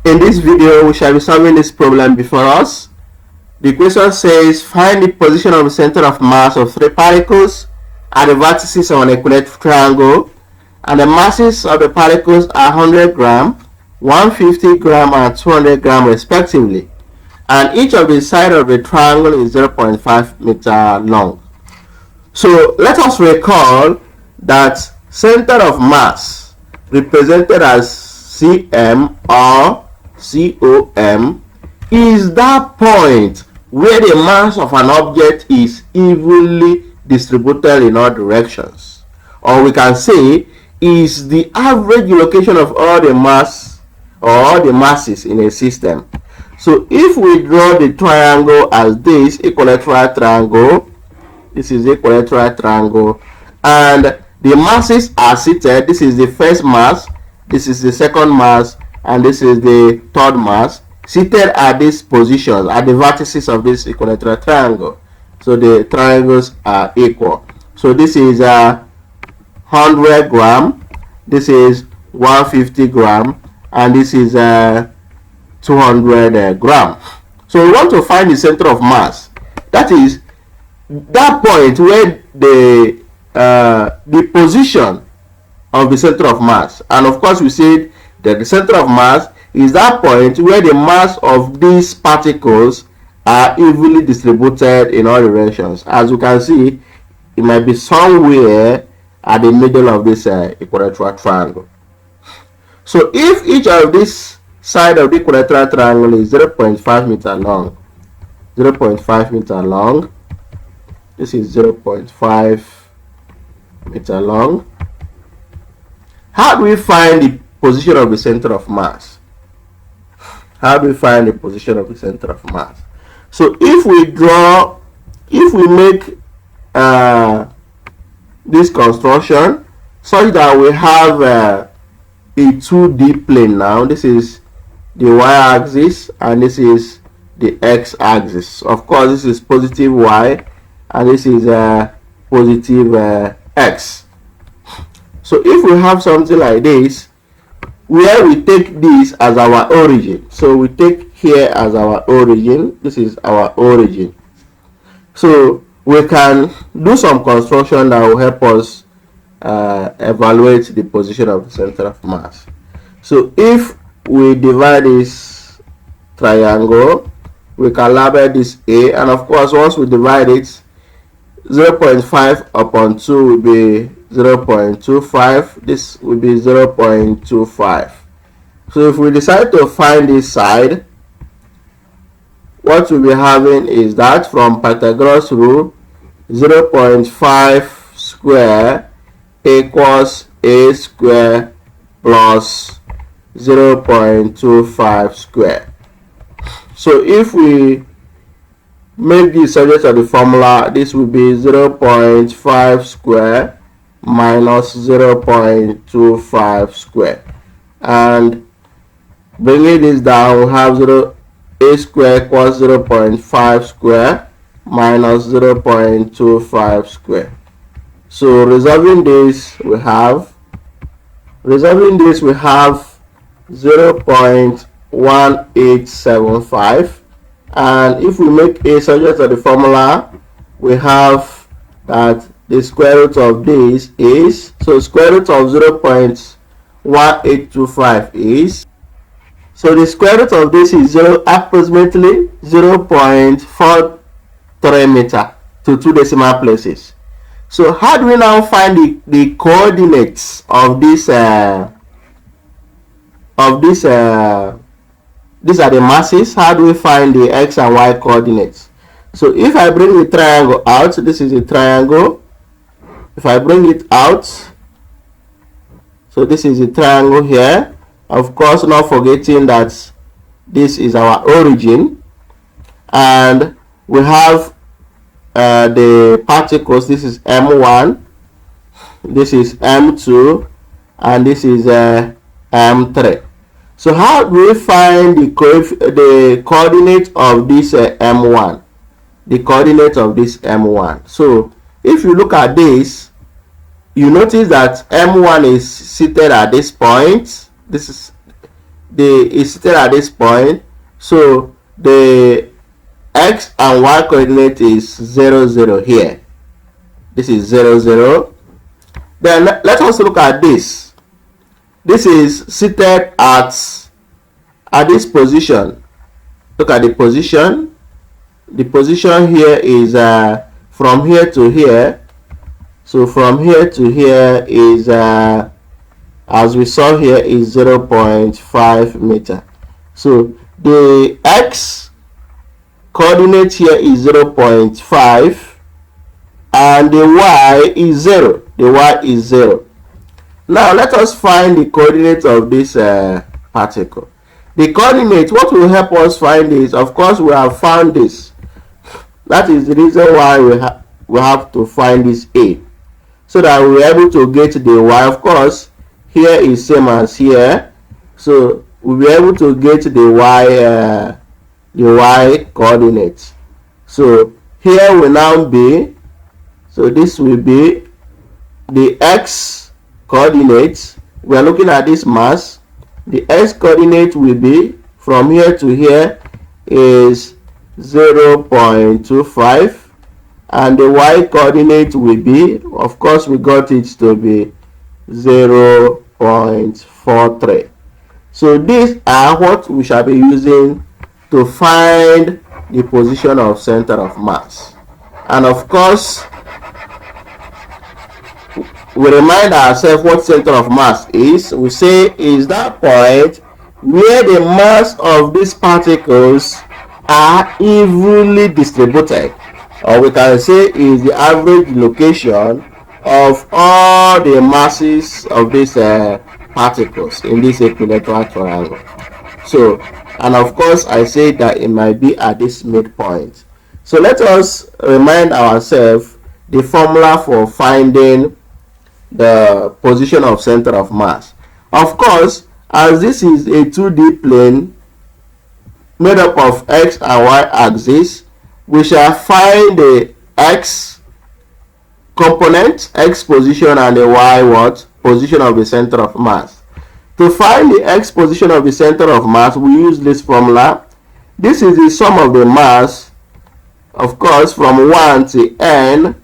In this video, we shall be solving this problem before us. The question says, find the position of the center of mass of three particles at the vertices of an equilateral triangle, and the masses of the particles are 100 gram, 150 gram, and 200 gram respectively, and each of the sides of the triangle is 0.5 meter long. So let us recall that center of mass, represented as Cm or COM, is that point where the mass of an object is evenly distributed in all directions, or we can say is the average location of all the mass or all the masses in a system. So if we draw the triangle as this equilateral triangle, this is equilateral triangle, and the masses are seated. This is the first mass, this is the second mass, and this is the third mass, seated at these positions, at the vertices of this equilateral triangle. So the triangles are equal. So this is 100 gram, this is 150 gram, and this is 200 gram. So we want to find the center of mass. That is that point where the position of the center of mass, and of course we said that the center of mass is that point where the mass of these particles are evenly distributed in all directions. As you can see, it might be somewhere at the middle of this equilateral triangle. So if each of this side of the equilateral triangle is 0.5 meter long, 0.5 meter long, this is 0.5 meter long, how do we find the position of the center of mass? How do we find the position of the center of mass? So if we make this construction such that we have a 2D plane now, this is the y-axis and this is the x-axis. Of course, this is positive y and this is positive x. So if we have something like this, where we take this as our origin, so we take here as our origin, this is our origin. So we can do some construction that will help us evaluate the position of the center of mass. So if we divide this triangle, we can label this A, and of course once we divide it, 0.5 upon 2 will be 0.25. This will be 0.25. So if we decide to find this side, what we'll be having is that from Pythagoras rule, 0.5 square equals a square plus 0.25 square. So if we make the subject of the formula, this will be 0.5 square minus 0.25 square, and bringing this down, we have a square equals 0.5 square minus 0.25 square. So resolving this, we have 0.1875, and if we make a subject of the formula, we have that the square root of this is, so square root of 0.1825 is, so the square root of this is approximately 0.43 meter to 2 decimal places. So how do we now find the coordinates of this these are the masses? How do we find the x and y coordinates? So if I bring the triangle out, this is a triangle. If I bring it out, so this is a triangle here. Of course, not forgetting that this is our origin, and we have the particles. This is M1, this is M2, and this is M3. So how do we find the coordinate of this M1? The coordinate of this M1. So if you look at this, you notice that M1 is seated at this point. This is is seated at this point, so the x and y coordinate is 0 0 here. This is 0 0. Then let us look at this. This is seated at this position. Look at the position. The position here is from here to here. So from here to here is as we saw here is 0.5 meter. So the x coordinate here is 0.5 and the y is 0. The y is 0. Now let us find the coordinate of this particle. The coordinate, what will help us find this? Of course, we have found this. That is the reason why we have to find this a, so that we are able to get the y. Of course, here is same as here, so we'll be able to get the y coordinates. So here will now be, so this will be the x coordinates. We are looking at this mass. The x coordinate will be from here to here is 0.25 and the y coordinate will be, of course we got it to be 0.43. So these are what we shall be using to find the position of center of mass. And of course we remind ourselves what center of mass is. We say is that point where the mass of these particles are evenly distributed, or we can say is the average location of all the masses of these particles in this equilateral triangle. So, and of course I say that it might be at this midpoint. So let us remind ourselves the formula for finding the position of center of mass. Of course, as this is a 2D plane made up of x and y axis, we shall find the x component, x position, and the y what? Position of the center of mass. To find the x position of the center of mass, we use this formula. This is the sum of the mass, of course, from 1 to n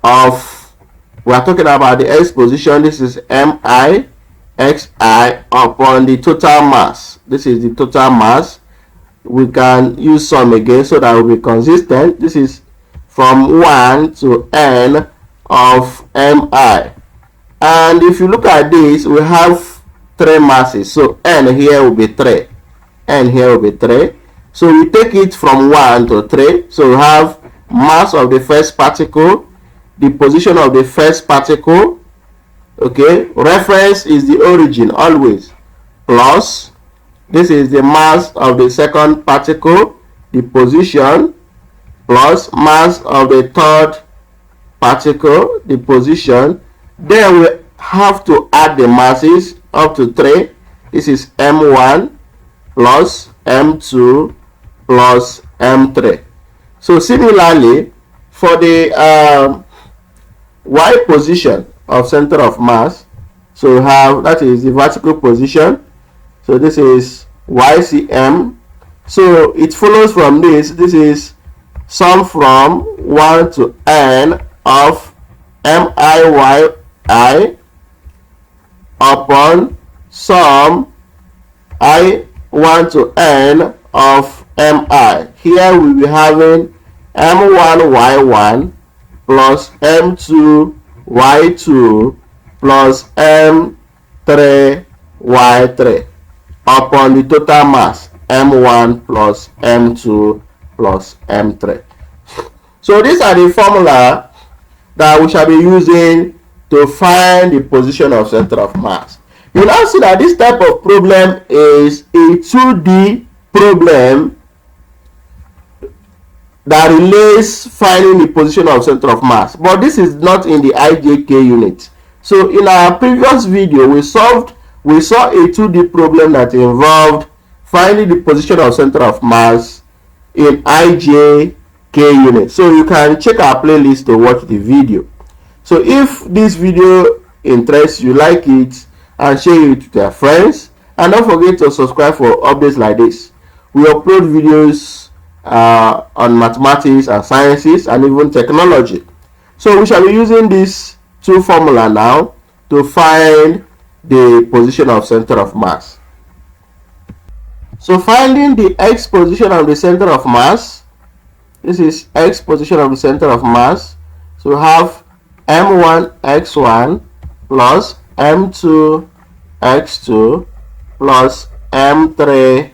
of, we are talking about the x position. This is mi xi upon the total mass. This is the total mass. We can use sum again so that will be consistent. This is from 1 to n of mi. And if you look at this, we have 3 masses. So n here will be 3. N here will be 3. So we take it from 1 to 3. So we have mass of the first particle, the position of the first particle, okay, reference is the origin always, plus this is the mass of the second particle, the position, plus mass of the third particle, the position. Then we have to add the masses up to 3. This is m1 plus m2 plus m3. So similarly, for the y position of center of mass, so we have, that is the vertical position. So this is ycm. So it follows from this. This is sum from 1 to n of miyi upon sum i1 to n of mi. Here we will be having m1y1 plus m2 y2 plus m3y3 upon the total mass m1 plus m2 plus m3. So these are the formula that we shall be using to find the position of center of mass. You now see that this type of problem is a 2D problem that relates finding the position of center of mass, but this is not in the IJK unit. So in our previous video, we saw a 2D problem that involved finding the position of center of mass in IJK unit. So you can check our playlist to watch the video. So if this video interests you, like it and share it to your friends, And don't forget to subscribe for updates like this. We upload videos on mathematics and sciences and even technology. So we shall be using this two formula now to find the position of center of mass. So finding the x position of the center of mass, this is x position of the center of mass. So we have m1 x1 plus m2 x2 plus m3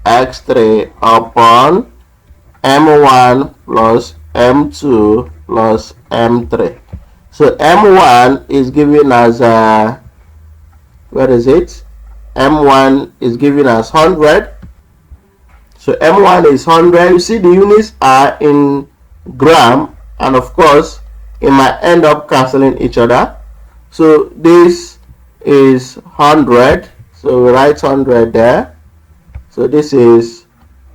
x3 upon m1 plus m2 plus m3. So m1 is given as where is it? M1 is given as 100. So M1 is 100. You see the units are in gram, and of course it might end up cancelling each other. So this is 100. So we write 100 there. So this is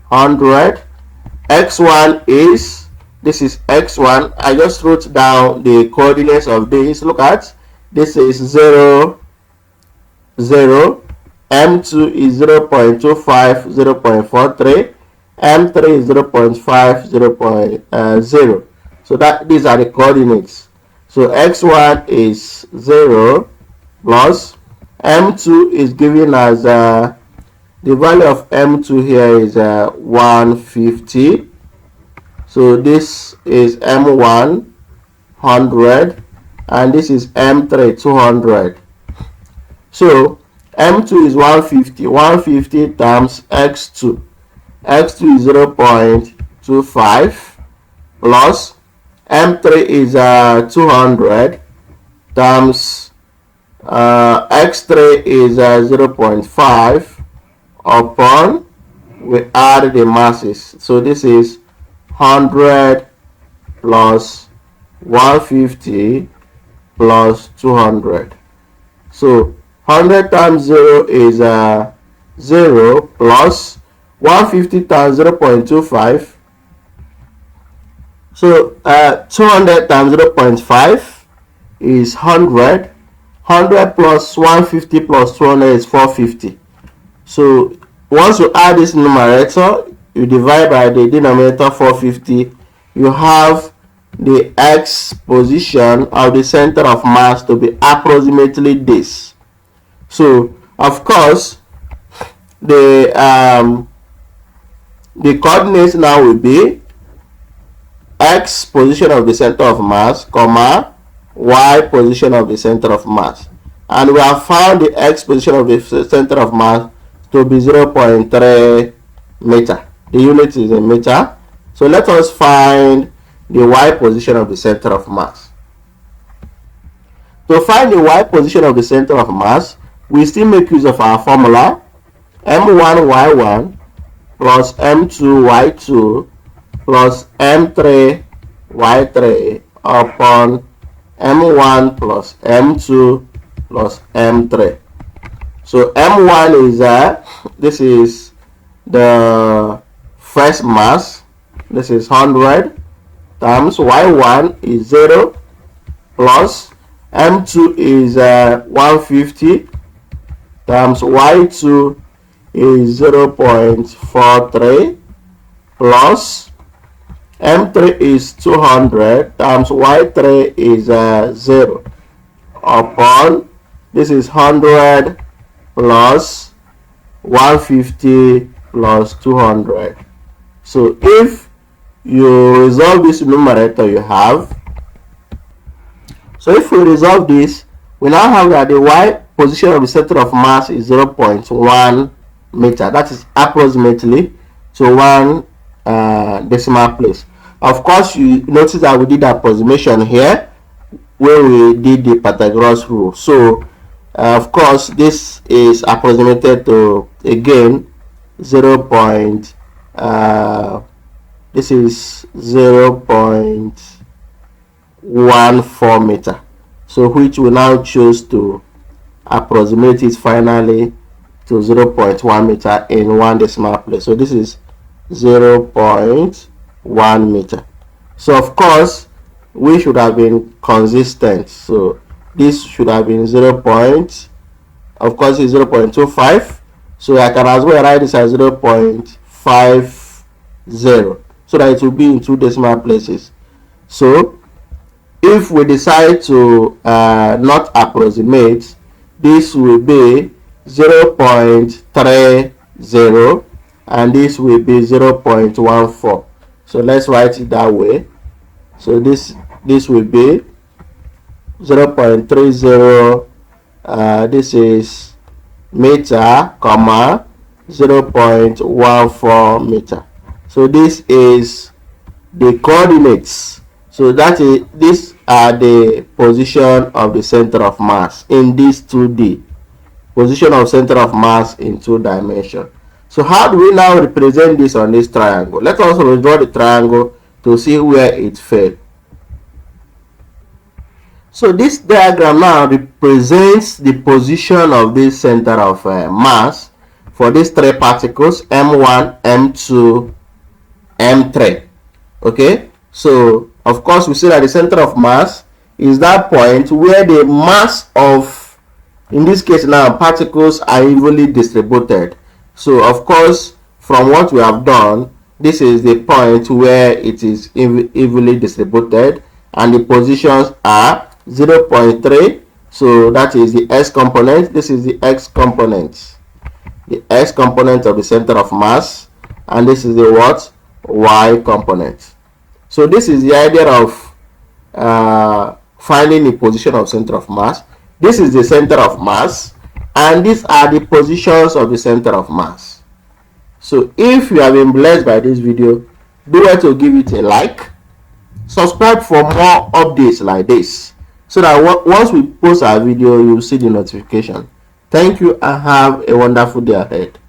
100. X1 is, this is X1. I just wrote down the coordinates of this. Look at, this is 0, 0. M2 is 0.25, 0.43, M3 is 0.5, 0.0. So that these are the coordinates. So X1 is 0 plus M2 is given as the value of M2 here is 150. So this is M1 100 and this is M3 200. So M2 is 150. 150 times X2. X2 is 0.25 plus M3 is 200 times X3 is 0.5 upon, we add the masses. So this is 100 plus 150 plus 200. So 100 times 0 is 0 plus 150 times 0.25. So 200 times 0.5 is 100. 100 plus 150 plus 200 is 450. So once you add this numerator, you divide by the denominator 450, you have the x position of the center of mass to be approximately this. So of course the coordinates now will be x position of the center of mass, comma, y position of the center of mass, and we have found the x position of the center of mass to be 0.3 meter. The unit is in meter. So let us find the y position of the center of mass. To find the y position of the center of mass, we still make use of our formula m1y1 plus m2y2 plus m3y3 upon m1 plus m2 plus m3. So m1 is this is the first mass, this is 100 times y1 is 0 plus m2 is 150 times y2 is 0.43 plus m3 is 200 times y3 is 0 upon, this is 100 plus 150 plus 200. So if you resolve this numerator you have, so if we resolve this, we now have that the y position of the center of mass is 0.1 meter. That is approximately to 1 decimal place. Of course, you notice that we did approximation here where we did the Pythagoras rule. So of course this is approximated to again 0. This is 0.14 meter. So which we now choose to approximate it finally to 0.1 meter in 1 decimal place. So this is 0.1 meter. So of course we should have been consistent. So this should have been 0.1 of course is 0.25, so I can as well write this as 0.50, so that it will be in 2 decimal places. So if we decide to not approximate, this will be 0.30 and this will be 0.14. So let's write it that way. So this will be 0.30, this is meter, comma 0.14 meter. So this is the coordinates. So these are the position of the center of mass in this 2D. Position of center of mass in 2 dimensions. So how do we now represent this on this triangle? Let's also draw the triangle to see where it fell. So this diagram now represents the position of this center of mass for these 3 particles, M1, M2, M3. Okay, so of course we see that the center of mass is that point where the mass of, in this case now, particles are evenly distributed. So of course, from what we have done, this is the point where it is evenly distributed, and the positions are 0.3, so that is the x component, this is the x component, the x component of the center of mass, and this is the what, y component. So this is the idea of finding the position of center of mass. This is the center of mass, and these are the positions of the center of mass. So if you have been blessed by this video, do well to give it a like, subscribe for more updates like this, so that once we post our video, you will see the notification. Thank you and have a wonderful day ahead.